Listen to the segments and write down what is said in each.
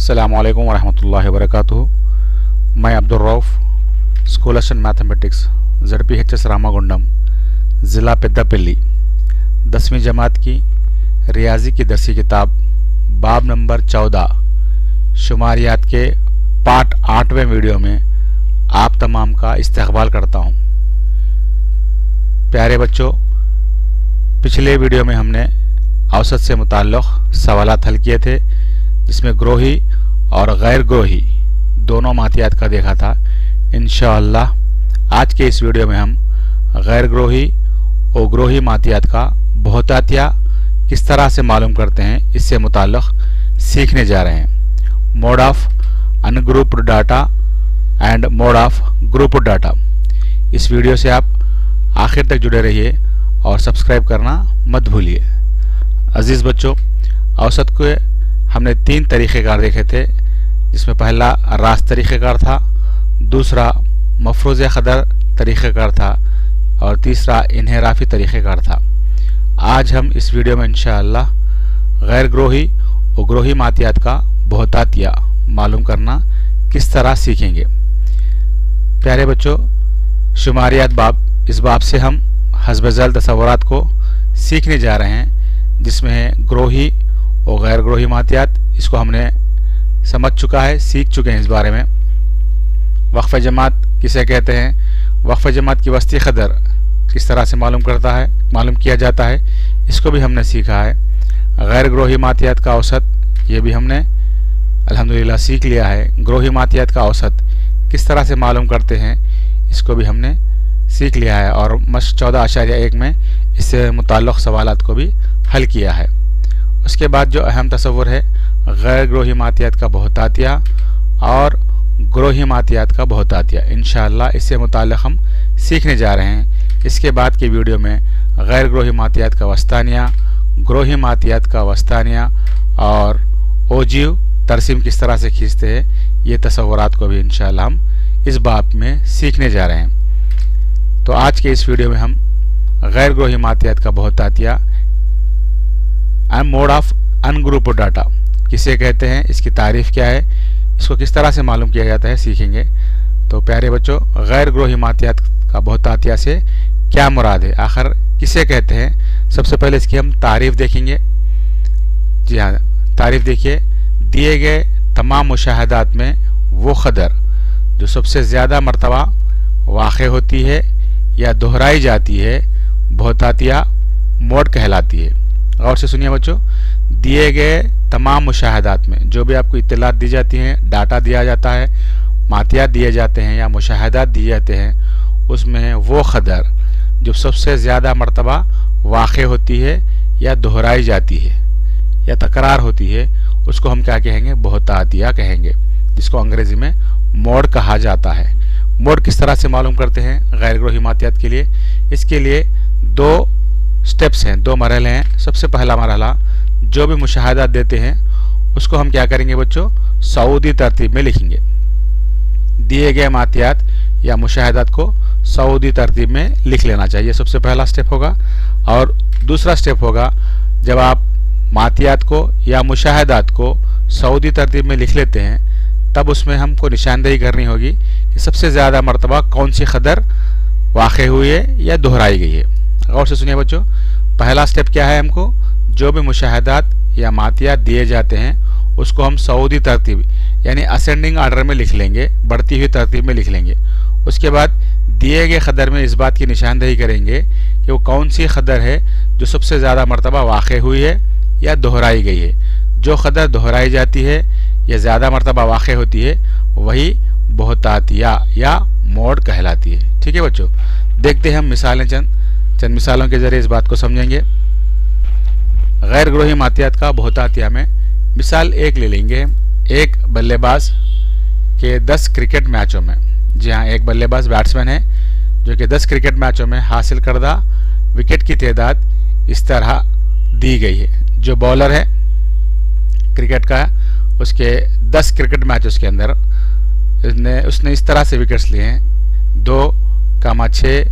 अस्सलामु अलैकुम वरहमतुल्लाहि वबरकातुहू। मैं Abdul Rauf, scholars in mathematics, ZPHS Ramagundam, ज़िला पेद्दापल्ली, 10वीं जमात की रियाजी की दरसी किताब बाब नंबर 14 शुमारियात के पार्ट 8वें वीडियो में आप तमाम का इस्तकबाल करता हूँ। प्यारे बच्चों, पिछले वीडियो में हमने औसत से मुताल्लिक़ सवालात हल किए थे, जिसमें ग्रोही और गैर ग्रोही दोनों मातियात का देखा था। इंशाअल्लाह आज के इस वीडियो में हम गैर ग्रोही और ग्रोही मातियात का बहुतातिया किस तरह से मालूम करते हैं, इससे मुताल्लिक़ सीखने जा रहे हैं। Mode of ungrouped data and mode of grouped data. इस वीडियो से आप आखिर तक जुड़े रहिए और सब्सक्राइब करना मत भूलिए। अजीज़ बच्चों, औसत के हमने 3 तरीक़ेकार देखे थे, जिसमें पहला रास्त तरीक़ेकार था, दूसरा मफरूज़ क़दर तरीक़ेकार था और तीसरा इन्हिराफ़ी तरीक़ेकार था। आज हम इस वीडियो में इंशाअल्लाह गैर ग्रोही और ग्रोही मातियात का बहुतातिया मालूम करना किस तरह सीखेंगे। प्यारे बच्चों, शुमारियात बाब, इस बाब से हम हस्ब ज़ैल तसव्वुरात को सीखने जा रहे हैं, जिसमें है ग्रोही और गैर ग्रोही मातियात। इसको हमने समझ चुका है, सीख चुके हैं इस बारे में। वक्फ़ जमात किसे कहते हैं, वक्फ़ जमात की वस्ती क़दर किस तरह से मालूम किया जाता है, इसको भी हमने सीखा है। गैर ग्रोही मातियात का औसत, ये भी हमने अल्हम्दुलिल्लाह सीख लिया है। ग्रोही मातियात का औसत किस तरह से मालूम करते हैं, इसको भी हमने सीख लिया है और मश्क 14.1 में इससे मुताल्लिक़ सवालात को भी हल किया है। उसके बाद जो अहम तसव्वुर है गैर ग्रोही मातियात का बहुतातिया और ग्रोही मातियात का बहुतातिया, इंशाअल्लाह इससे मुताल्लिक़ हम सीखने जा रहे हैं। इसके बाद की वीडियो में गैर ग्रोही मातियात का वस्तानिया, ग्रोही मातियात का वस्तानिया और ओजीव तरसीम किस तरह से खींचते हैं, ये तसव्वुरात को भी इंशाअल्लाह हम इस बाब में सीखने जा रहे हैं। तो आज के इस वीडियो में हम गैर ग्रोही मातियात का बहुतातिया and mode of ungrouped data किसे कहते हैं, इसकी तारीफ़ क्या है, इसको किस तरह से मालूम किया जाता है, सीखेंगे। तो प्यारे बच्चों, गैर ग्रोही मातियात का बहुतातिया से क्या मुराद है, आखिर किसे कहते हैं, सबसे पहले इसकी हम तारीफ़ देखेंगे। जी हाँ, तारीफ़ देखिए। दिए गए तमाम मुशाहदात में वो क़दर जो सबसे ज़्यादा मरतबा वाक़े होती है या दोहराई जाती है, बहुतातिया मोड कहलाती है। गौर से सुनिए बच्चों, दिए गए तमाम मुशाहदात में जो भी आपको इत्तलात दी जाती हैं, डाटा दिया जाता है, मातियात दिए जाते हैं या मुशाहदात दिए जाते हैं, उसमें वो क़दर जो सबसे ज़्यादा मरतबा वाक़े होती है या दोहराई जाती है या तकरार होती है, उसको हम क्या कहेंगे, बहुतातिया कहेंगे, जिसको अंग्रेज़ी में मोड कहा जाता है। मोड किस तरह से मालूम करते हैं गैर ग्रोही मातियात के लिए, इसके लिए 2 स्टेप्स हैं, 2 मरहले हैं। सबसे पहला मरहला, जो भी मुशाहदात देते हैं उसको हम क्या करेंगे बच्चों, सऊदी तरतीब में लिखेंगे। दिए गए मातियात या मुशाहदात को सऊदी तरतीब में लिख लेना चाहिए, सबसे पहला स्टेप होगा। और दूसरा स्टेप होगा, जब आप मातियात को या मुशाहदात को सऊदी तरतीब में लिख लेते हैं, तब उसमें हमको निशानदेही करनी होगी कि सबसे ज़्यादा मरतबा कौन सी क़दर वाक़े हुई है या दोहराई गई है। गौर से सुनिए बच्चों, पहला स्टेप क्या है, हमको जो भी मुशाहदात या मातियात दिए जाते हैं उसको हम सऊदी तरतीब यानी असेंडिंग आर्डर में लिख लेंगे, बढ़ती हुई तरतीब में लिख लेंगे। उसके बाद दिए गए क़दर में इस बात की निशानदेही करेंगे कि वो कौन सी क़दर है जो सबसे ज़्यादा मरतबा वाक़े हुई है या दोहराई गई है। जो क़दर दोहराई जाती है या ज़्यादा मरतबा वाक़े होती है, वही बहुतातिया या मोड कहलाती है। ठीक है बच्चों, देखते हैं हम मिसालें, चंद मिसालों के ज़रिए इस बात को समझेंगे। गैर ग्रोही मातियात का बहुतातिया में मिसाल 1 ले लेंगे। एक बल्लेबाज के 10 क्रिकेट मैचों में, जी हाँ, एक बल्लेबाज बैट्समैन है जो कि 10 क्रिकेट मैचों में हासिल करदा विकेट की तादाद इस तरह दी गई है। जो बॉलर है क्रिकेट का, उसके 10 क्रिकेट मैचों के अंदर उसने इस तरह से विकेट्स लिए हैं, 2, 6,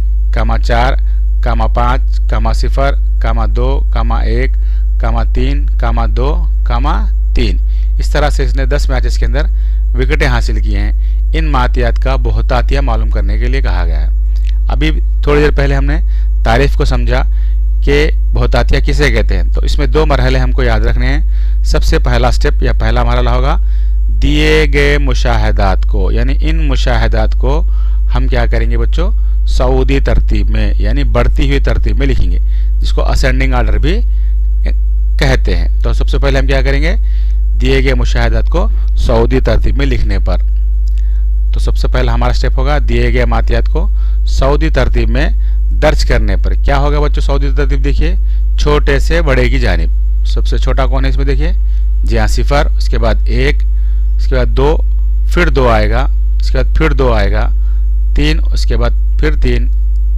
4, 5, 0, 2, 1, 3, 2, 3। इस तरह से इसने 10 मैचेस के अंदर विकेटें हासिल की हैं। इन मातियात का बहुतातिया मालूम करने के लिए कहा गया है। अभी थोड़ी देर पहले हमने तारीफ को समझा कि बहुतातिया किसे कहते हैं। तो इसमें 2 मरहले हमको याद रखने हैं। सबसे पहला स्टेप या पहला मरहला होगा दिए गए मुशाहदात को, यानी इन मुशाहदात को हम क्या करेंगे बच्चों, सऊदी तरतीब में यानी बढ़ती हुई तरतीब में लिखेंगे, जिसको असेंडिंग ऑर्डर भी कहते हैं। तो सबसे पहले हम क्या करेंगे, दिए गए मुशाहदात को सऊदी तरतीब में लिखने पर। तो सबसे पहला हमारा स्टेप होगा दिए गए मातियात को सऊदी तरतीब में दर्ज करने पर। क्या होगा बच्चों सऊदी तरतीब, देखिए छोटे से बड़े की जानिब। सबसे छोटा कौन है इसमें, देखिए जी हाँ 0, उसके बाद 1, उसके बाद 2, फिर 2 आएगा, उसके बाद फिर 2 आएगा, 3, उसके बाद फिर 3,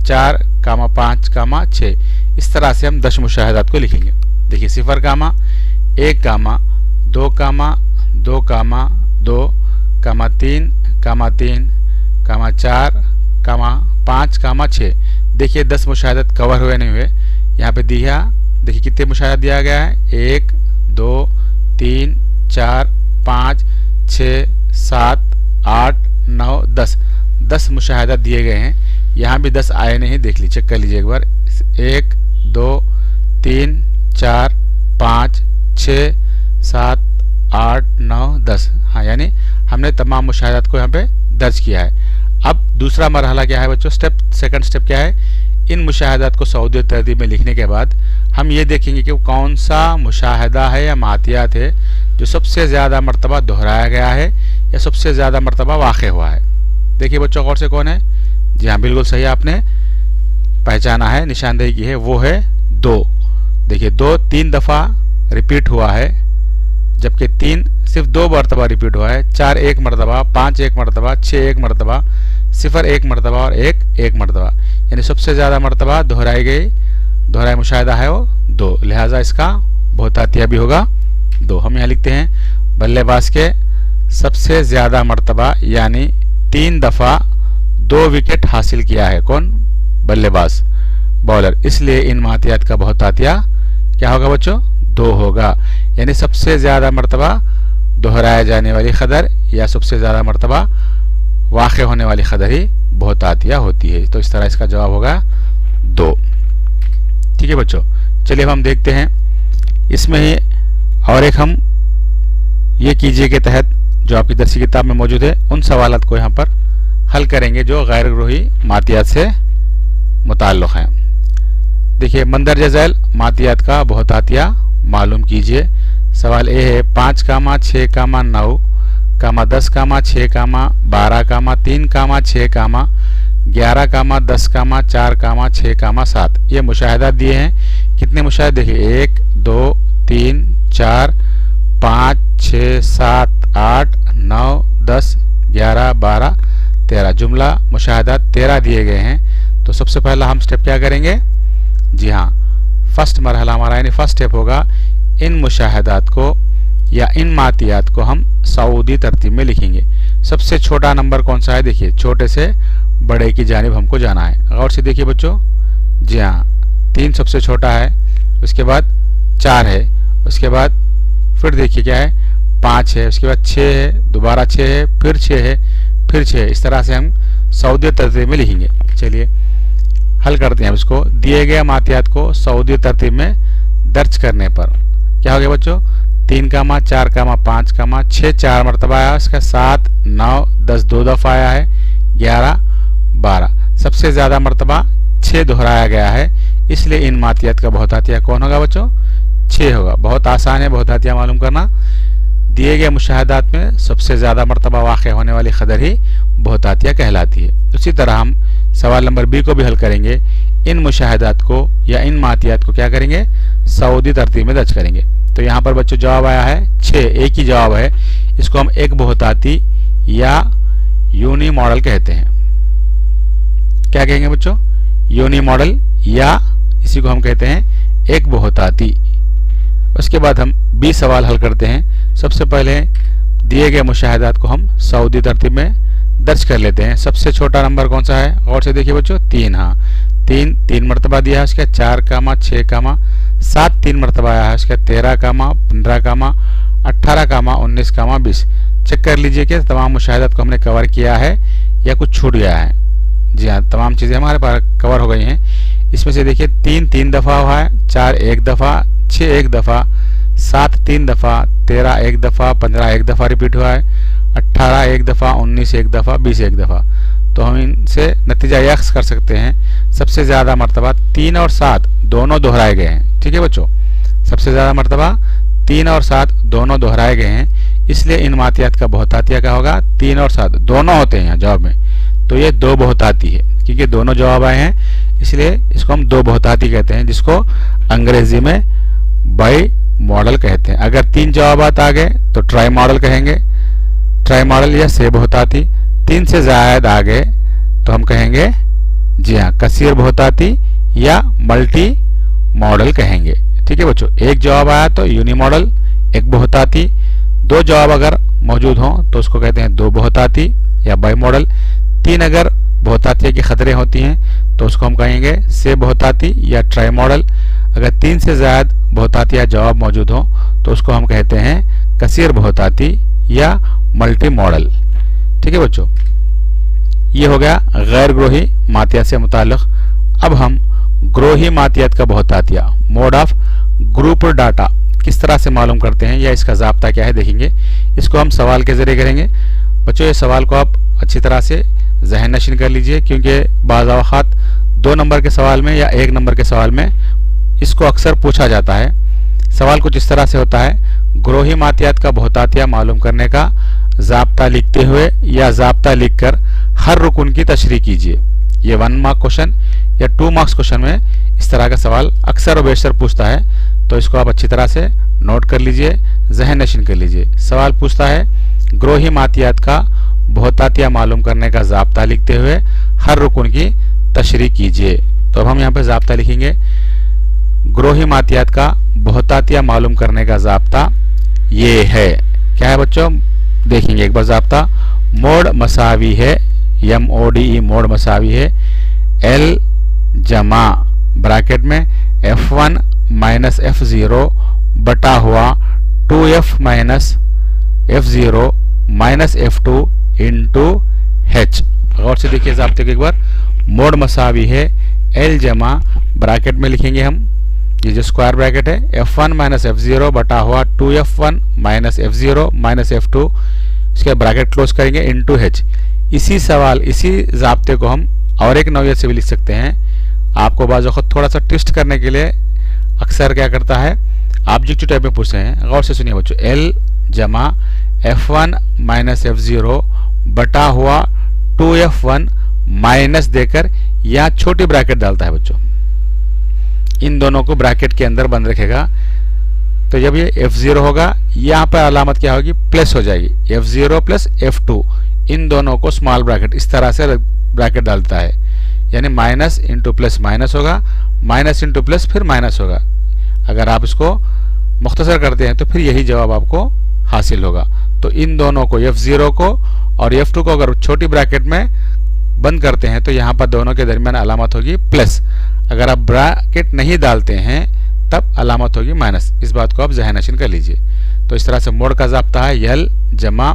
4, 5, 6। इस तरह से हम 10 मुशाहदात को लिखेंगे। देखिए 0, 1, 2, 2, 2, 3, 3, 4, 5, 6। देखिए 10 मुशाहदात कवर हुए नहीं हुए, यहाँ पे दिया। देखिए कितने मुशाहदात दिया गया है, 1, 2, 3, 4, 5, 6, 7, 8, 9, 10। 10 मुशाहदात दिए गए हैं। यहाँ भी 10 आए नहीं, देख लीजिए, चेक कर लीजिए एक बार। 1, 2, 3, 4, 5, 6, 7, 8, 9, 10। हाँ, यानी हमने तमाम मुशाहदात को यहाँ पे दर्ज किया है। अब दूसरा मरहला क्या है बच्चों, सेकंड स्टेप क्या है, इन मुशाहदात को सऊदी तरतीब में लिखने के बाद हम ये देखेंगे कि कौन सा मुशाहदा है या मातियात है जो सबसे ज़्यादा मरतबा दोहराया गया है या सबसे ज़्यादा मरतबा वाक़ हुआ है। देखिए बच्चों गौर से कौन है, जी हाँ बिल्कुल सही आपने पहचाना है, निशानदेही की है, वो है 2। देखिए 2 3 दफ़ा रिपीट हुआ है, जबकि 3 सिर्फ 2 मरतबा रिपीट हुआ है। 4 1 मरतबा, 5 1 मरतबा, 6 1 मरतबा, 0 1 मरतबा और 1 1 मरतबा, यानी सबसे ज़्यादा मरतबा दोहराया मुशाहिदा है वो 2। लिहाजा इसका बहुतातिया भी होगा 2। हम यहाँ लिखते हैं बल्लेबाज के सबसे ज़्यादा मरतबा यानी 3 दफ़ा 2 विकेट हासिल किया है। कौन, बल्लेबाज, बॉलर। इसलिए इन मातियात का बहुतातिया क्या होगा बच्चों, 2 होगा। यानी सबसे ज़्यादा मरतबा दोहराया जाने वाली खदर या सबसे ज़्यादा मरतबा वाक़ होने वाली खदर ही बहुतातिया होती है। तो इस तरह इसका जवाब होगा 2। ठीक है बच्चों, चलिए अब हम देखते हैं इसमें ही और एक हम ये कीजिए के तहत जो आपकी दरसी किताब में मौजूद है उन सवालात को यहाँ पर हल करेंगे जो गैर ग्रोही मातियात से मुताल्लुक़ हैं। देखिए मंदरजा झैल मातियात का बहुतातिया मालूम कीजिए। सवाल ए है 5, 6, 9, 10, 6, 12, 3, 6, 11, 10, 4, 6, 7। ये मुशाहिदा दिए हैं। कितने मुशाहिदे, देखिए 1, 2, 3, 4, 5, 6, 7, 8, 9, 10, 11, 12, 13। जुमला मुशाहिदा 13 दिए गए हैं। तो सबसे पहला हम स्टेप क्या करेंगे, जी हाँ फर्स्ट मरहला हमारा यानी फर्स्ट स्टेप होगा इन मुशाहिदात को या इन मातियात को हम सऊदी तरतीब में लिखेंगे। सबसे छोटा नंबर कौन सा है, देखिए छोटे से बड़े की जानिब हमको जाना है। गौर से देखिए बच्चों, जी हाँ 3 सबसे छोटा है, उसके बाद 4 है, उसके बाद फिर देखिए क्या है 5 है, उसके बाद 6 है, दोबारा 6 है, फिर 6 है, फिर 6 है। इस तरह से हम सऊदी तरतीब में लिखेंगे। चलिए हल करते हैं इसको। दिए गए मातियात को सऊदी तरतीब में दर्ज करने पर क्या हो गया बच्चों, 3, 4, 5, 6 4 मरतबा आया, उसका 7, 9, 10 2 दफ़ा आया है, 11, 12। सबसे ज़्यादा मरतबा 6 दोहराया गया है, इसलिए इन मातियात का बहुतातिया कौन होगा बच्चों, 6 होगा। बहुत आसान है बहुतातिया मालूम करना। दिए गए मुशाहिदात में सबसे ज़्यादा मरतबा वाक़ होने वाली खदर ही बहुतातिया कहलाती है। उसी तरह हम सवाल नंबर बी को भी हल करेंगे। इन मुशाहिदात को या इन मातियात को क्या करेंगे, सऊदी तरतीब में दर्ज करेंगे। तो यहाँ पर बच्चों जवाब आया है 6, एक ही जवाब है। इसको हम एक बहुताती या यूनी मॉडल कहते हैं। क्या कहेंगे बच्चों, यूनी मॉडल या इसी को हम कहते हैं एक बहुताती। उसके बाद हम 20 सवाल हल करते हैं। सबसे पहले दिए गए मुशाहिदात को हम सऊदी तरतीब में दर्ज कर लेते हैं। सबसे छोटा नंबर कौन सा है, और से देखिए बच्चों 3। हाँ 3 मरतबा दिया है, उसके 4, 6, 7 3 मरतबा आया है, उसके 13, 15, 18, 19, 20। चेक कर लीजिए कि तमाम मुशाहिदात को हमने कवर किया है या कुछ छूट गया है। जी हाँ, तमाम चीज़ें हमारे पास कवर हो गई हैं। इसमें से देखिए 3 3 दफ़ा हुआ है, 4 1 दफ़ा, 6 1 दफ़ा, 7 3 दफ़ा, 13 1 दफ़ा, 15 1 दफ़ा रिपीट हुआ है, 18 1 दफ़ा, 19 1 दफ़ा, 20 1 दफ़ा। तो हम इनसे नतीजा यह कर सकते हैं सबसे ज़्यादा मरतबा 3 और 7 दोनों दोहराए गए हैं। ठीक है बच्चों, सबसे ज़्यादा मरतबा 3 और 7 दोनों दोहराए गए हैं, इसलिए इन मातियात का बहुतातिया क्या होगा? 3 और 7 दोनों होते हैं जवाब में, तो ये 2 बहुताती है क्योंकि दोनों जवाब आए हैं, इसलिए इसको हम 2 बहुताती कहते हैं, जिसको अंग्रेजी में बाई मॉडल कहते हैं। अगर 3 जवाब आ गए तो ट्राई मॉडल कहेंगे, ट्राई मॉडल या से बहुताती। 3 से ज़्यादा आ गए तो हम कहेंगे जी हाँ कसीर बहुताती या मल्टी मॉडल कहेंगे। ठीक है बच्चों, एक जवाब आया तो यूनी मॉडल एक बहुताती, 2 जवाब अगर मौजूद हों तो उसको कहते हैं 2 बहुताती या बाई मॉडल। 3 अगर बहुतातिया की खतरे होती हैं तो उसको हम कहेंगे से बहुताती या ट्राई मॉडल। अगर 3 से ज़्यादा बहुतातिया जवाब मौजूद हों तो उसको हम कहते हैं कसीर बहुताती या मल्टी मॉडल। ठीक है बच्चों, ये हो गया गैर ग्रोही मातियात से मुताल्लिक। अब हम ग्रोही मातियात का बहुतातिया मोड ऑफ ग्रुप डाटा किस तरह से मालूम करते हैं या इसका ज़ाब्ता क्या है देखेंगे। इसको हम सवाल के ज़रिए करेंगे। बच्चों, ये सवाल को आप अच्छी तरह से जहन नशीन कर लीजिए क्योंकि बाज़ औक़ात 2 नंबर के सवाल में या 1 नंबर के सवाल में इसको अक्सर पूछा जाता है। सवाल कुछ इस तरह से होता है, ग्रोही मातियात का बहुतातिया मालूम करने का ज़ाब्ता लिखते हुए या ज़ाब्ता लिखकर हर रुकन की तशरीह कीजिए। ये 1 मार्क क्वेश्चन या 2 मार्क्स क्वेश्चन में इस तरह का सवाल अक्सर और बेशतर पूछता है, तो इसको आप अच्छी तरह से नोट कर लीजिए, जहन नशीन कर लीजिए। सवाल पूछता है ग्रोही मातियात का बहुतातिया मालूम करने का ज़ाब्ता लिखते हुए हर रुकन की तशरीह कीजिए। तो अब हम यहाँ पे ज़ाब्ता लिखेंगे, ग्रोही मातियात का बहुतातिया मालूम करने का ज़ाब्ता ये है। क्या है बच्चों? देखेंगे एक बार ज़ाब्ता। मोड मसावी है, MODE मोड मसावी है L जमा ब्रैकेट में F1 माइनस F0 बटा हुआ 2F minus F0 minus F2 into H। गौर से देखिए ज़ाब्ते को एक बार। मोड मसावी है L जमा ब्रैकेट में लिखेंगे हम, ये जो स्क्वायर ब्रैकेट है, F1 माइनस F0 बटा हुआ 2F1 minus F0 minus F2, इसके ब्रैकेट क्लोज करेंगे इंटू H। इसी सवाल इसी ज़ाब्ते को हम और एक नौयत से भी लिख सकते हैं। आपको बाज़ वक़्त थोड़ा सा ट्विस्ट करने के लिए अक्सर क्या करता है, ऑब्जेक्टिव टाइप में पूछते हैं। गौर से सुनिए बच्चों, L जमा F1 माइनस F0 बटा हुआ 2F1 माइनस देकर यहाँ छोटी ब्रैकेट डालता है बच्चों, इन दोनों को ब्रैकेट के अंदर बंद रखेगा। तो जब ये F0 होगा, यहाँ पर अलामत क्या होगी? प्लस हो जाएगी, F0 प्लस F2, इन दोनों को स्मॉल ब्रैकेट इस तरह से ब्रैकेट डालता है, यानी माइनस इंटू प्लस माइनस होगा, माइनस इंटू प्लस फिर माइनस होगा। अगर आप इसको मुख्तसर करते हैं तो फिर यही जवाब आपको हासिल होगा। तो इन दोनों को F0 को और F2 को अगर छोटी ब्रैकेट में बंद करते हैं तो यहाँ पर दोनों के दरमियान अलामत होगी प्लस। अगर आप ब्रैकेट नहीं डालते हैं तब अलामत होगी माइनस। इस बात को आप ज़हन नशीन कर लीजिए। तो इस तरह से मोड का ज़ाब्ता है L जमा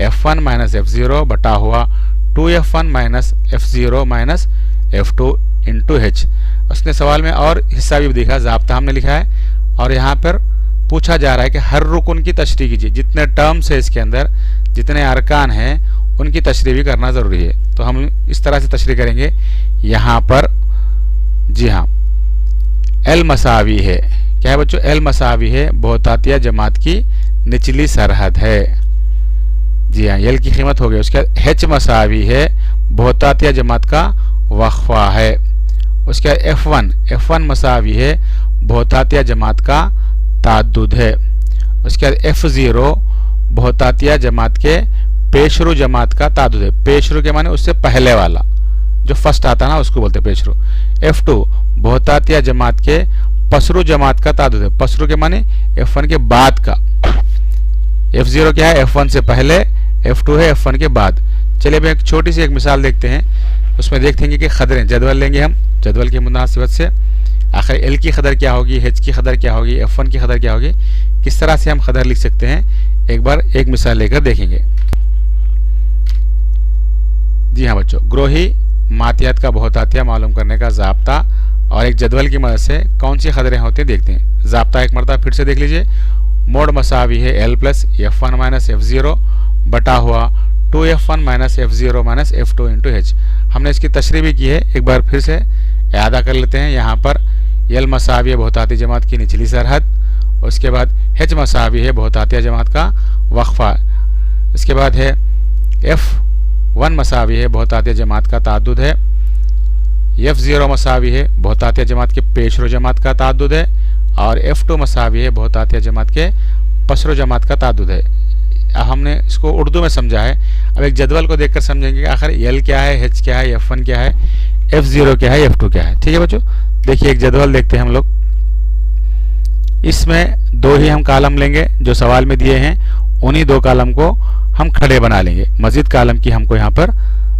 F1 माइनस F0 बटा हुआ 2F1 minus F0 minus F2 into H। उसने सवाल में और हिस्सा भी दिखा, ज़ाब्ता हमने लिखा है और यहाँ पर पूछा जा रहा है कि हर रुकन की तशरीह कीजिए। जितने टर्म्स है इसके अंदर, जितने अरकान हैं, उनकी तशरीह भी करना ज़रूरी है। तो हम इस तरह से तशरीह करेंगे। यहाँ पर जी हाँ L मसावी है। क्या है बच्चों? L मसावी है बहुतातिया जमात की निचली सरहद है। जी हाँ, L की कीमत हो गई। उसके बाद H मसावी है बहुतातिया जमात का वक्फा है। उसके बाद F1 मसावी है बहुतातिया जमात का ताद्दुद है। उसके बाद F0 बहुतातिया जमात के पेशरू जमात का ताद्दुद है। पेशरू के माने उससे पहले वाला, जो फर्स्ट आता ना उसको बोलते हैं पेशरू। F2 बहुतातिया जमात के पसरू जमात का ताद्दुद है। पसरू के माने F1 के बाद का। F0 क्या है? F1 से पहले, F2 है F1 के बाद। चलिए भाई एक छोटी सी एक मिसाल देखते हैं। उसमें देखेंगे कि खदरें, जदवल लेंगे हम, जदवल की मुनासिबत से आखिर L की खदर क्या होगी, H की खदर क्या होगी, F1 की खदर क्या होगी। किस तरह से हम कदर लिख सकते हैं, एक बार एक मिसाल लेकर देखेंगे। जी हाँ बच्चों, ग्रोही मातियात का बहुतातिया मालूम करने का ज़ाब्ता और एक जदवल की मदद से कौन सी कदरें होती हैं देखते हैं। ज़ाब्ता एक मरतबा फिर से देख लीजिए। मोड मसावी है L plus F1 minus F0 बटा हुआ 2F1 minus F0 minus F2 into H। हमने इसकी तशरीह भी की है, एक बार फिर से यादा कर लेते हैं। यहाँ पर L मसावी है बहुताती जमात की निचली सरहद, उसके बाद H मसावी है बहुतातिया जमात का वक्फा, इसके बाद है F1 मसावी है बहुतातिया जमात का ताद्दुद है, F0 मसावी है बहुतातिया जमात के पेशरो जमात का ताद्दुद है और F2 मसावी है बहुतातिया जमात के पसरो जमात का ताद्दुद है। हमने इसको उर्दू में समझा है, अब एक जदवल को देखकर समझेंगे कि आखिर L क्या है, H क्या है, F1 क्या है, F0 क्या है, F2 क्या है। ठीक है बच्चों, देखिए एक जदवल देखते हैं हम लोग। इसमें दो ही हम कालम लेंगे जो सवाल में दिए हैं, उन्हीं दो कालम को हम खड़े बना लेंगे, मजीद कालम की हमको यहाँ पर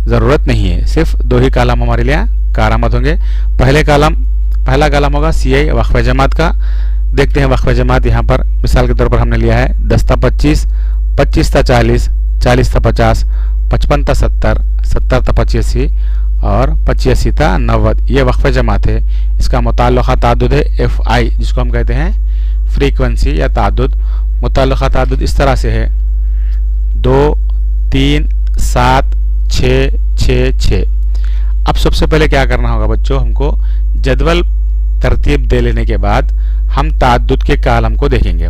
ज़रूरत नहीं है, सिर्फ दो ही कालम हमारे लिए कारआमद होंगे। पहला कालम होगा CI वक्फ़े जमात का। देखते हैं वक्फ़े जमात यहाँ पर मिसाल के तौर पर हमने लिया है 10 ता 25, 25 ता 40, 40 ता 50, 55 ता 70, 70 ता 85 और 85 ता 90। ये वक्फ़े जमात है। इसका मुताल्लिक़ा ताद्दुद है FI, जिसको हम कहते हैं फ्रीक्वेंसी या ताद्दुद। मुताल्लिक़ा ताद्दुद इस तरह से है 2, 3, 7, 6, 6, 6। अब सबसे पहले क्या करना होगा बच्चों, हमको जदवल तरतीब दे लेने के बाद हम ताद्दुद के कालम को देखेंगे।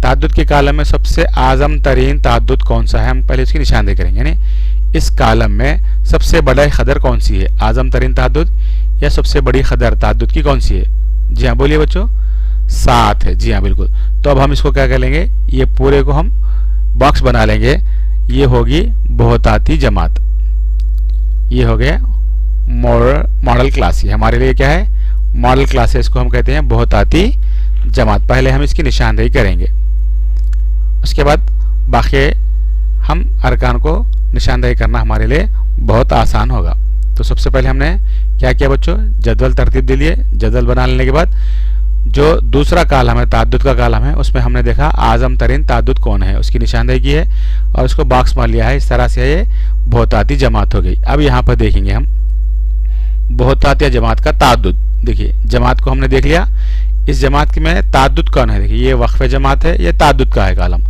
ताद्दुद के कालम में सबसे आज़म तरीन ताद्दुद कौन सा है, हम पहले उसकी निशानदेही करेंगे। यानी इस कालम में सबसे बड़ा खदर कौन सी है, आज़म तरीन ताद्दुद या सबसे बड़ी खदर ताद्दुद की कौन सी है? जी हाँ बोलिए बच्चों, 7 है। जी हाँ बिल्कुल। तो अब हम इसको क्या कर लेंगे, ये पूरे को हम बॉक्स बना लेंगे। ये होगी बहुताती जमात, ये हो गया मॉडल क्लास। ये हमारे लिए क्या है, मॉडल क्लास है, इसको हम कहते हैं बहुताती जमात। पहले हम इसकी निशानदेही करेंगे, उसके बाद बाकी हम अरकान को निशानदेही करना हमारे लिए बहुत आसान होगा। तो सबसे पहले हमने क्या किया बच्चों, जदवल तरतीब दे लिए। जदवल बना लेने के बाद जो दूसरा कालम है, ताद्दुद का कालम है, उसमें हमने देखा आज़म तरीन ताद्दुद कौन है, उसकी निशानदेही की है और उसको बॉक्स मार लिया है। इस तरह से ये बहुताती जमात हो गई। अब यहाँ पर देखेंगे हम बहुतातिया जमात का ताद्दुद। देखिए जमात को हमने देख लिया, इस जमात में ताद्दुद कौन है, देखिए ये वक्फ़े जमात है, ये ताद्दुद का है कालम,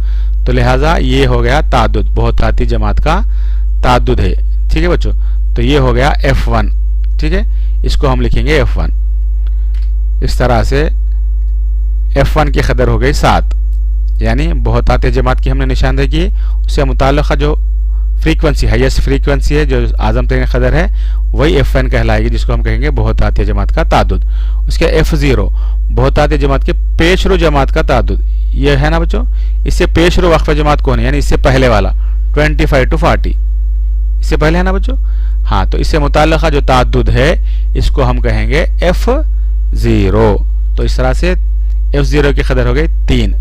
तो लिहाजा ये हो गया ताद्दुद, बहुताती जमात का ताद्दुद है। ठीक है बच्चों, तो ये हो गया F1। ठीक है, इसको हम लिखेंगे F1। इस तरह से F1 की कदर हो गई 7, यानी बहुतातिया जमात की हमने निशानदेही की। उससे मुताल्लिक़ा जो फ्रीक्वेंसी, हाईएस्ट फ्रीक्वेंसी है, जो आज़म तरीन कदर है, वही F1 कहलाएगी, जिसको हम कहेंगे बहुतातिया जमात का ताद्दुद। उसके F0 बहुतातिया जमात के पेशरो जमात का ताद्दुद, ये है ना बच्चों। इससे पेशरो वक्फ़े जमात कौन है, यानी इससे पहले वाला 25 to 40, इससे पहले है ना बच्चों। हाँ, तो इससे मुताल्लिक़ा जो ताद्दुद है इसको हम कहेंगे F0। तो इस तरह से F0 की कदर हो गई 3,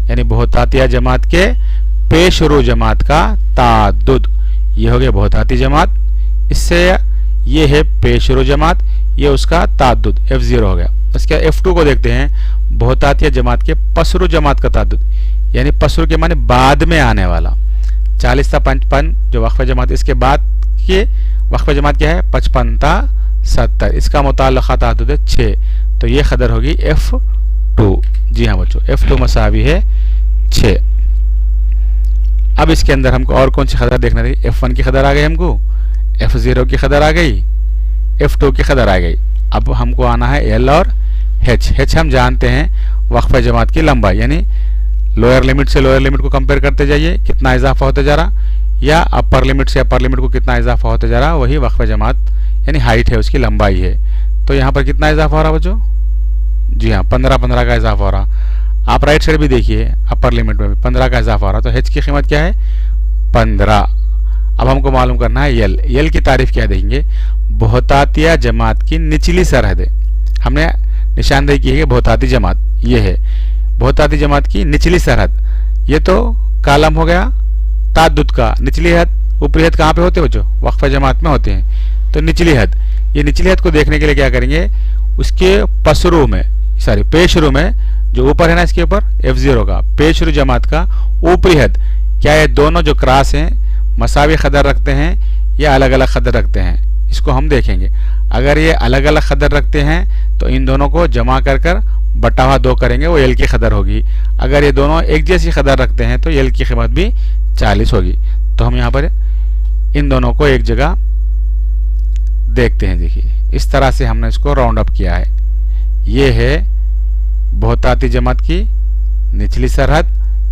यानी बहुतातिया जमात के पेशरो जमात का ताद्दुद। ये हो गया बहुताती जमात, इससे ये है पेशरो जमात, ये उसका ताद्दुद F0 हो गया। उसके F2 को देखते हैं, बहुतातिया जमात के पसरो जमात का ताद्दुद, यानी पसरो के माने बाद में आने वाला। 40 ता 55 जो वक्फ़े जमात, इसके बाद के वक्फ़े जमात क्या है 55 ता 70, इसका मुताल्लिक़ा ताद्दुद है 6, तो ये कदर होगी F2। जी हाँ बच्चों, F2 मसावी है 6। अब इसके अंदर हमको और कौन सी कदर देखना थी, F1 की कदर आ गई हमको, F0 की कदर आ गई, F2 की कदर आ गई। अब हमको आना है L और H। H हम जानते हैं वक्फ़े जमात की लंबाई, यानी लोअर लिमिट से लोअर लिमिट को कंपेयर करते जाइए, कितना इजाफा होते जा रहा, या अपर लिमिट से अपर लिमिट को कितना इजाफा होते जा रहा, वही वक्फ़े जमात यानी हाइट है, उसकी लंबाई है। तो यहाँ पर कितना इजाफा हो रहा बच्चों, जी हाँ 15 का इजाफा हो रहा। आप राइट साइड भी देखिए, अपर लिमिट में भी 15 का इजाफा हो रहा, तो H की कीमत क्या है 15। अब हमको मालूम करना है L की तारीफ क्या देखेंगे, बहुतातिया जमात की निचली सरहद है। हमने निशानदेही की है बहुताती जमात, ये है बहुताती जमात की निचली सरहद। ये तो कालम हो गया ताद्दुद का, निचली हद, ऊपरी हद कहाँ पे होते हैं बच्चों, वक्फ़े जमात में होते हैं। तो निचली हद, ये निचली हद को देखने के लिए क्या करेंगे, उसके पसरू में, सॉरी पेशरू में जो ऊपर है ना इसके ऊपर F0 का पेशरू जमात का ऊपरी हद, क्या ये दोनों जो क्रॉस हैं मसावी कदर रखते हैं या अलग अलग कदर रखते हैं, इसको हम देखेंगे। अगर ये अलग अलग कदर रखते हैं तो इन दोनों को जमा कर कर बटा हुआ 2 करेंगे, वो L की कदर होगी। अगर ये दोनों एक जैसी कदर रखते हैं तो L की कीमत भी 40 होगी। तो हम यहाँ पर इन दोनों को एक जगह देखते हैं। देखिए इस तरह से हमने इसको राउंड अप किया है। ये है बहुताती जमात की निचली सरहद,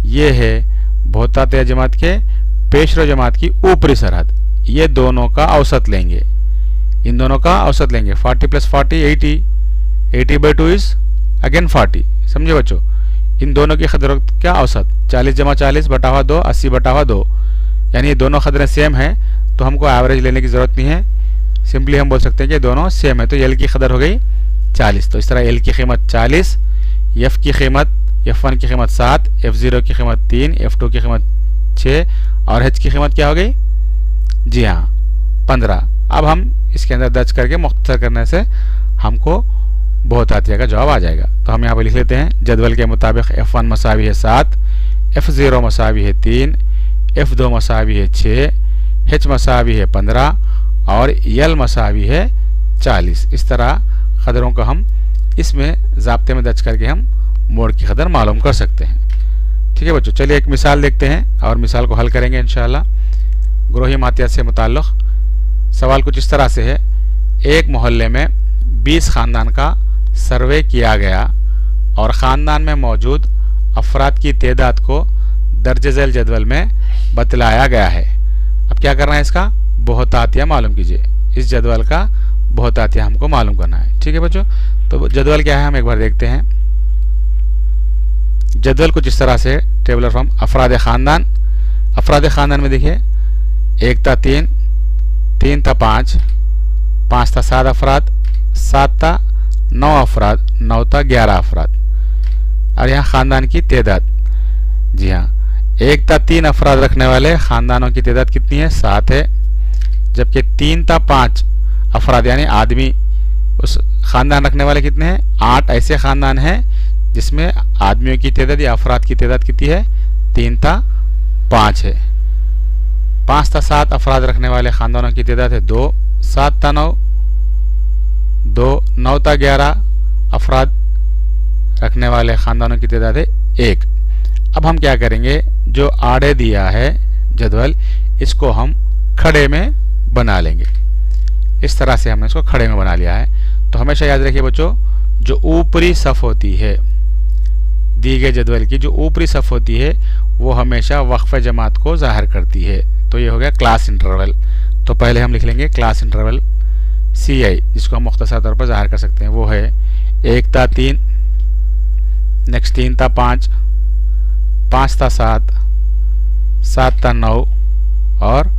ये है बहुताती जमात के पेशरो जमात की ऊपरी सरहद। ये दोनों का औसत लेंगे, इन दोनों का औसत लेंगे। 40 + 40 80, 80/2 इज अगेन 40। समझे बच्चों, इन दोनों की कदरों का औसत 40 + 40 बटा हुआ 2 80/2, यानी ये दोनों कदरें सेम हैं तो हमको एवरेज लेने की ज़रूरत नहीं है। सिंपली हम बोल सकते हैं कि दोनों सेम है, तो L की कदर हो गई 40। तो इस तरह L की कीमत 40, F की कीमत F1 की कीमत 7, F0 की कीमत 3, F2 की कीमत 6 और H की कीमत क्या हो गई? जी हाँ 15। अब हम इसके अंदर दर्ज करके मुख्तसर करने से हमको बहुतातिया का जवाब आ जाएगा। तो हम यहाँ पर लिख लेते हैं जदवल के मुताबिक F1 मसावी है 7, F0 मसावी है 3, F2 मसावी है 6, H मसावी है 15 और L मसावी है 40। इस तरह कदरों को हम इसमें ज़ाब्ते में दर्ज करके हम मोड़ की कदर मालूम कर सकते हैं। ठीक है बच्चों, चलिए एक मिसाल देखते हैं और मिसाल को हल करेंगे इंशाअल्लाह। ग्रोही मातियात से मुताल्लिक़ सवाल कुछ इस तरह से है। एक मोहल्ले में 20 ख़ानदान का सर्वे किया गया और ख़ानदान में मौजूद अफराद की तादाद को दर्ज झैल जदवल में बतलाया गया है। अब क्या करना है, इसका बहुतातिया मालूम कीजिए। इस जदवल का बहुतातिया हमको मालूम करना है। ठीक है बच्चों, तो जदवल क्या है हम एक बार देखते हैं। जदवल कुछ इस तरह से, टेबलर फॉर्म अफराद ख़ानदान। अफराद ख़ानदान में देखिए 1 था 3, 3 था 5, 5 था 7 अफराद, 7 था 9 अफराद, 9 था 11 अफराद। और यहाँ ख़ानदान की तादाद, जी हाँ 1 था 3 अफराद रखने वाले ख़ानदानों की तादाद कितनी है? 7 है। जबकि 3 था 5 अफराद यानी आदमी उस ख़ानदान रखने वाले कितने हैं? 8 ऐसे ख़ानदान हैं जिसमें आदमियों की तादाद या अफराद की तादाद कितनी है? 3 था 5 है। 5 था 7 अफराद रखने वाले ख़ानदानों की तादाद है 2, 7 था 9, 2, 9 था 11 अफराद रखने वाले ख़ानदानों की तादाद है 1। अब हम क्या करेंगे, जो आड़े दिया है जदवल इसको हम खड़े में बना लेंगे। इस तरह से हमने इसको खड़े में बना लिया है। तो हमेशा याद रखिए बच्चों, जो ऊपरी सफ़ होती है दी गए जदवल की, जो ऊपरी सफ़ होती है वो हमेशा वक्फ़ जमात को ज़ाहिर करती है। तो ये हो गया क्लास इंटरवल। तो पहले हम लिख लेंगे क्लास इंटरवल CI, जिसको हम मुख्तसर तौर पर ज़ाहिर कर सकते हैं। वो है 1 था 3, नेक्स्ट 3 था 5, 5 था 7, 7 था 9 और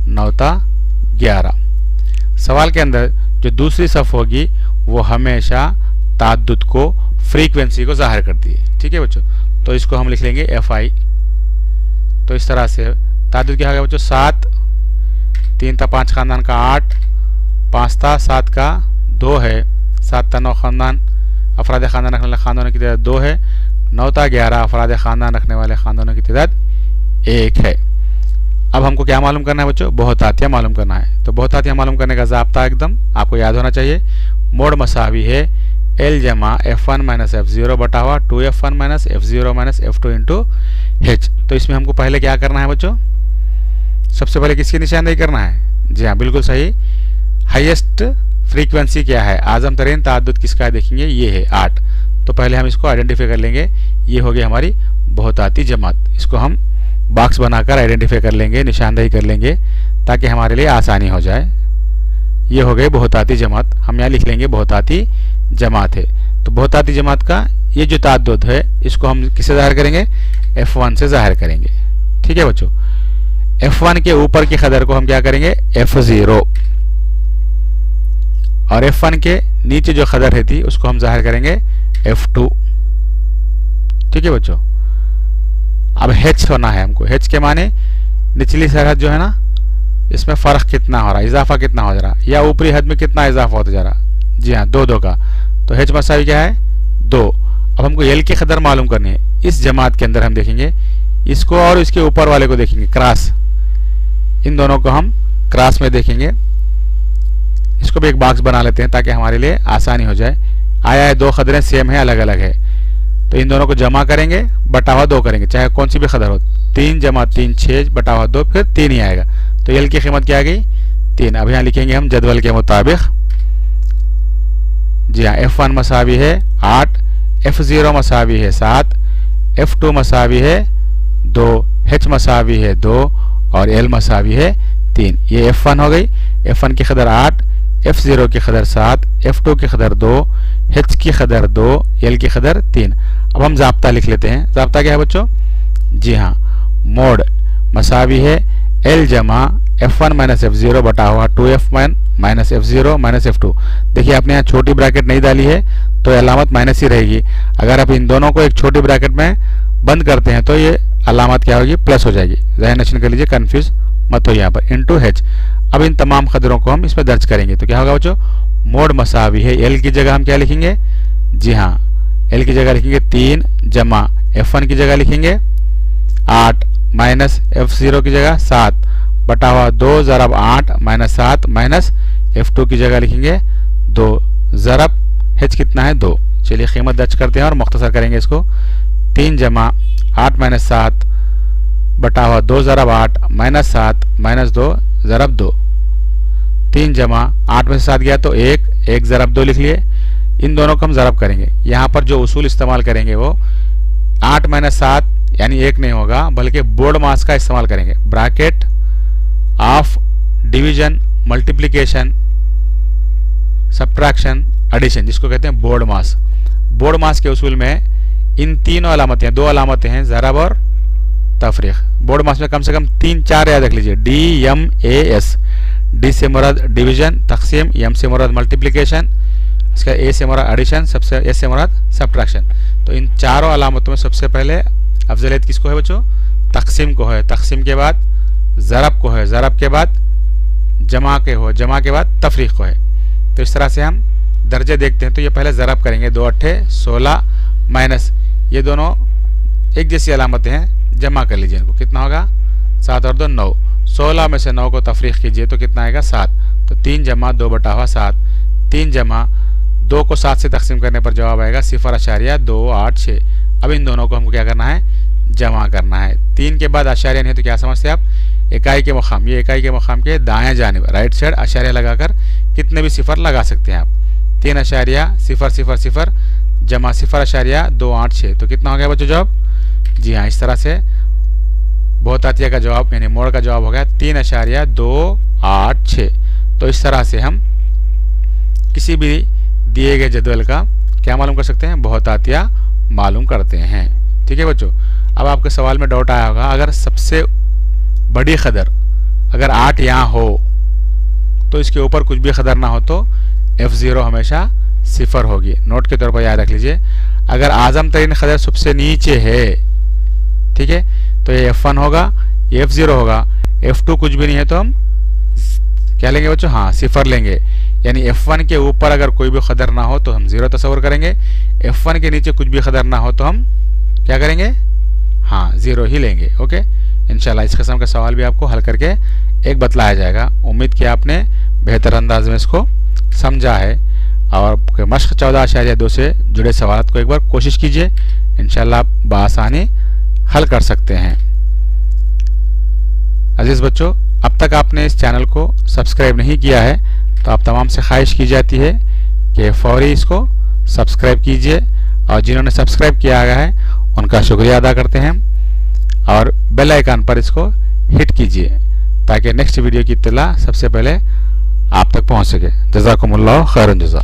9 था 11। सवाल के अंदर जो दूसरी सफ़ होगी वो हमेशा ताद्दुद को, फ्रीक्वेंसी को ज़ाहिर करती है। ठीक है बच्चों, तो इसको हम लिख लेंगे FI। तो इस तरह से ताद्दुद क्या होगा बच्चों? 7, 3 था 5 ख़ानदान का 8, 5 था 7 का 2 है, 7 था 9 ख़ानदान अफराद ख़ानदान रखने वाले ख़ानदानों की तादाद 2 है, 9 था 11 अफराद ख़ानदान रखने वाले ख़ानदानों की तादाद 1 है। अब हमको क्या मालूम करना है बच्चों? बहुतातिया मालूम करना है। तो बहुतातिया मालूम करने का ज़ाब्ता एकदम आपको याद होना चाहिए। मोड मसावी है L जमा F1 - F0 बटा हुआ 2F1 - F0 - F2 into H। तो इसमें हमको पहले क्या करना है बच्चों? सबसे पहले किसकी निशानदेही करना है? जी हाँ बिल्कुल सही, हाईएस्ट फ्रीक्वेंसी क्या है, आज़म तरीन ताद्दुद किसका है देखेंगे, ये है 8। तो पहले हम इसको आइडेंटिफाई कर लेंगे। ये हो गई हमारी बहुताती जमात। इसको हम बॉक्स बनाकर आइडेंटिफाई कर लेंगे, निशानदेही कर लेंगे ताकि हमारे लिए आसानी हो जाए। ये हो गई बहुताती जमात। हम यहाँ लिख लेंगे बहुताती जमात है। तो बहुताती जमात का ये जो ताद्दुद है इसको हम किससे ज़ाहिर करेंगे? F1 से ज़ाहिर करेंगे। ठीक है बच्चों, F1 के ऊपर की कदर को हम क्या करेंगे? F0 और F1 के नीचे जो कदर है थी उसको हम ज़ाहिर करेंगे F2। ठीक है बच्चों, अब H होना है हमको। H के माने निचली सरहद जो है ना, इसमें फ़र्क कितना हो रहा है, इजाफा कितना हो जा रहा, या ऊपरी हद में कितना इजाफा होता जा रहा। जी हाँ 2 का। तो H मसावी क्या है? 2। अब हमको एल की कदर मालूम करनी है। इस जमात के अंदर हम देखेंगे इसको और इसके ऊपर वाले को देखेंगे क्रॉस, इन दोनों को हम क्रॉस में देखेंगे। इसको भी एक बॉक्स बना लेते हैं ताकि हमारे लिए आसानी हो जाए। आया है 2 कदरें सेम है, अलग अलग है, तो इन दोनों को जमा करेंगे, बटा हुआ 2 करेंगे, चाहे कौन सी भी कदर हो। 3 जमा 3 6 बटा हुआ 2, फिर 3 ही आएगा। तो एल की कीमत क्या आ गई 3। अब यहाँ लिखेंगे हम जदवल के मुताबिक। जी हाँ, F1 मसावी है 8, F0 मसावी है 7, F2 मसावी है 2, H मसावी है 2 और L मसावी है 3। ये F1 हो गई। F1 की कदर 8, F0 की कदर 7, F2 की कदर 2, H की कदर 2, L की कदर 3। अब हम ज़ाब्ता लिख लेते हैं। ज़ाब्ता क्या है बच्चों? जी हाँ, मोड मसावी है L जमा F1 माइनस F0 बटा हुआ 2F1 minus F0 minus F2। देखिए आपने यहाँ छोटी ब्रैकेट नहीं डाली है तो अलामत माइनस ही रहेगी। अगर आप इन दोनों को एक छोटी ब्रैकेट में बंद करते हैं तो ये अलामत क्या होगी, प्लस हो जाएगी। ज़हन नशीन कर लीजिए, कंफ्यूज मत हो यहाँ पर। Into H। अब इन तमाम कदरों को हम इसमें दर्ज करेंगे तो क्या होगा बच्चों? मोड मसावी है L की जगह हम क्या लिखेंगे? जी हाँ, L की जगह लिखेंगे 3 जमा F1 की जगह लिखेंगे 8 माइनस F0 की जगह 7 बटा हुआ 2 ज़रब 8 माइनस 7 माइनस F2 की जगह लिखेंगे 2 ज़रब H कितना है 2। चलिए कीमत दर्ज करते हैं और मुख्तसर करेंगे इसको। 3 जमा 8 माइनस 7 बटा हुआ 2 ज़रब 8 माइनस 7 माइनस 2 ज़रब 2। 3 जमा 8 में से 7 गया तो 1, 1 ज़रब 2 लिख लिए। इन दोनों को हम ज़रब करेंगे। यहाँ पर जो उसूल इस्तेमाल करेंगे वो 8 माइनस 7 यानी 1 नहीं होगा बल्कि बोर्ड मास का इस्तेमाल करेंगे। Bracket of division, multiplication, subtraction, addition, जिसको कहते हैं बोर्ड मास। बोर्ड मास के उसूल में इन तीनों अलामतें, 2 अलामतें हैं, ज़रब और तफरीक। बोर्ड मास में कम से कम 3-4 याद रख लीजिए। DMAS, D से मुराद डिवीजन, तकसीम, M से मुराद मल्टीप्लिकेशन, इसका A से मुराद एडिशन, सबसे S से मुराद सब्ट्रैक्शन। तो इन चारों अलामतों में सबसे पहले अफजलियत किसको है बच्चों? तकसीम को है। तकसीम के बाद ज़रब को है, ज़रब के बाद जमा के हो, जमा के बाद तफरीक को है। तो इस तरह से हम दर्जे देखते हैं। तो ये पहले ज़रब करेंगे, 2 अट्ठे 16 माइनस ये दोनों एक जैसी अलामतें हैं, जमा कर लीजिए इनको। कितना होगा? 7 और 2 9। 16 में से 9 को तफरीक कीजिए तो कितना आएगा? 7। तो 3 जमा 2 बटा हुआ 7। 3 जमा 2 को 7 से तकसीम करने पर जवाब आएगा 0.286। अब इन दोनों को हमको क्या करना है? जमा करना है। 3 के बाद आशारिया नहीं तो क्या समझते हैं आप? इकाई के मुकाम, ये इकाई के मुकाम के दाएं जानिब राइट साइड आशारिया लगाकर कितने भी सिफर लगा सकते हैं आप। 3.000 जमा 0.286 तो कितना हो गया बच्चों जवाब? जी हाँ, इस तरह से बहुतातिया का जवाब यानी मोड़ का जवाब हो गया 3.286। तो इस तरह से हम किसी भी दिए गए जदवल का क्या मालूम कर सकते हैं? बहुतातिया मालूम करते हैं। ठीक है बच्चों, अब आपके सवाल में डाउट आया होगा, अगर सबसे बड़ी कदर अगर 8 यहाँ हो तो इसके ऊपर कुछ भी कदर ना हो तो F0 हमेशा 0 होगी। नोट के तौर पर याद रख लीजिए। अगर आज़म तरीन कदर सबसे नीचे है, ठीक है, तो ये F1 होगा, ये F0 होगा। F2 कुछ भी नहीं है तो हम क्या लेंगे बच्चों? हाँ, 0 लेंगे। यानी F1 के ऊपर अगर कोई भी कदर ना हो तो हम 0 तस्वर करेंगे। F1 के नीचे कुछ भी कदर ना हो तो हम क्या करेंगे? हाँ, 0 ही लेंगे। ओके, इंशाल्लाह इस किस्म का सवाल भी आपको हल करके एक बतलाया जाएगा। उम्मीद कि आपने बेहतर अंदाज में इसको समझा है और मश्क 14.2 से जुड़े सवाल को एक बार कोशिश कीजिए, इंशाल्लाह आप बआसानी हल कर सकते हैं। अजीज़ बच्चों, अब तक आपने इस चैनल को सब्सक्राइब नहीं किया है तो आप तमाम से ख्वाहिश की जाती है कि फ़ौरी इसको सब्सक्राइब कीजिए और जिन्होंने सब्सक्राइब किया गया है उनका शुक्रिया अदा करते हैं और बेल आइकन पर इसको हिट कीजिए ताकि नेक्स्ट वीडियो की इत्तला सबसे पहले आप तक पहुंच सके। जज़ाकुमुल्लाह खैरन जज़ा।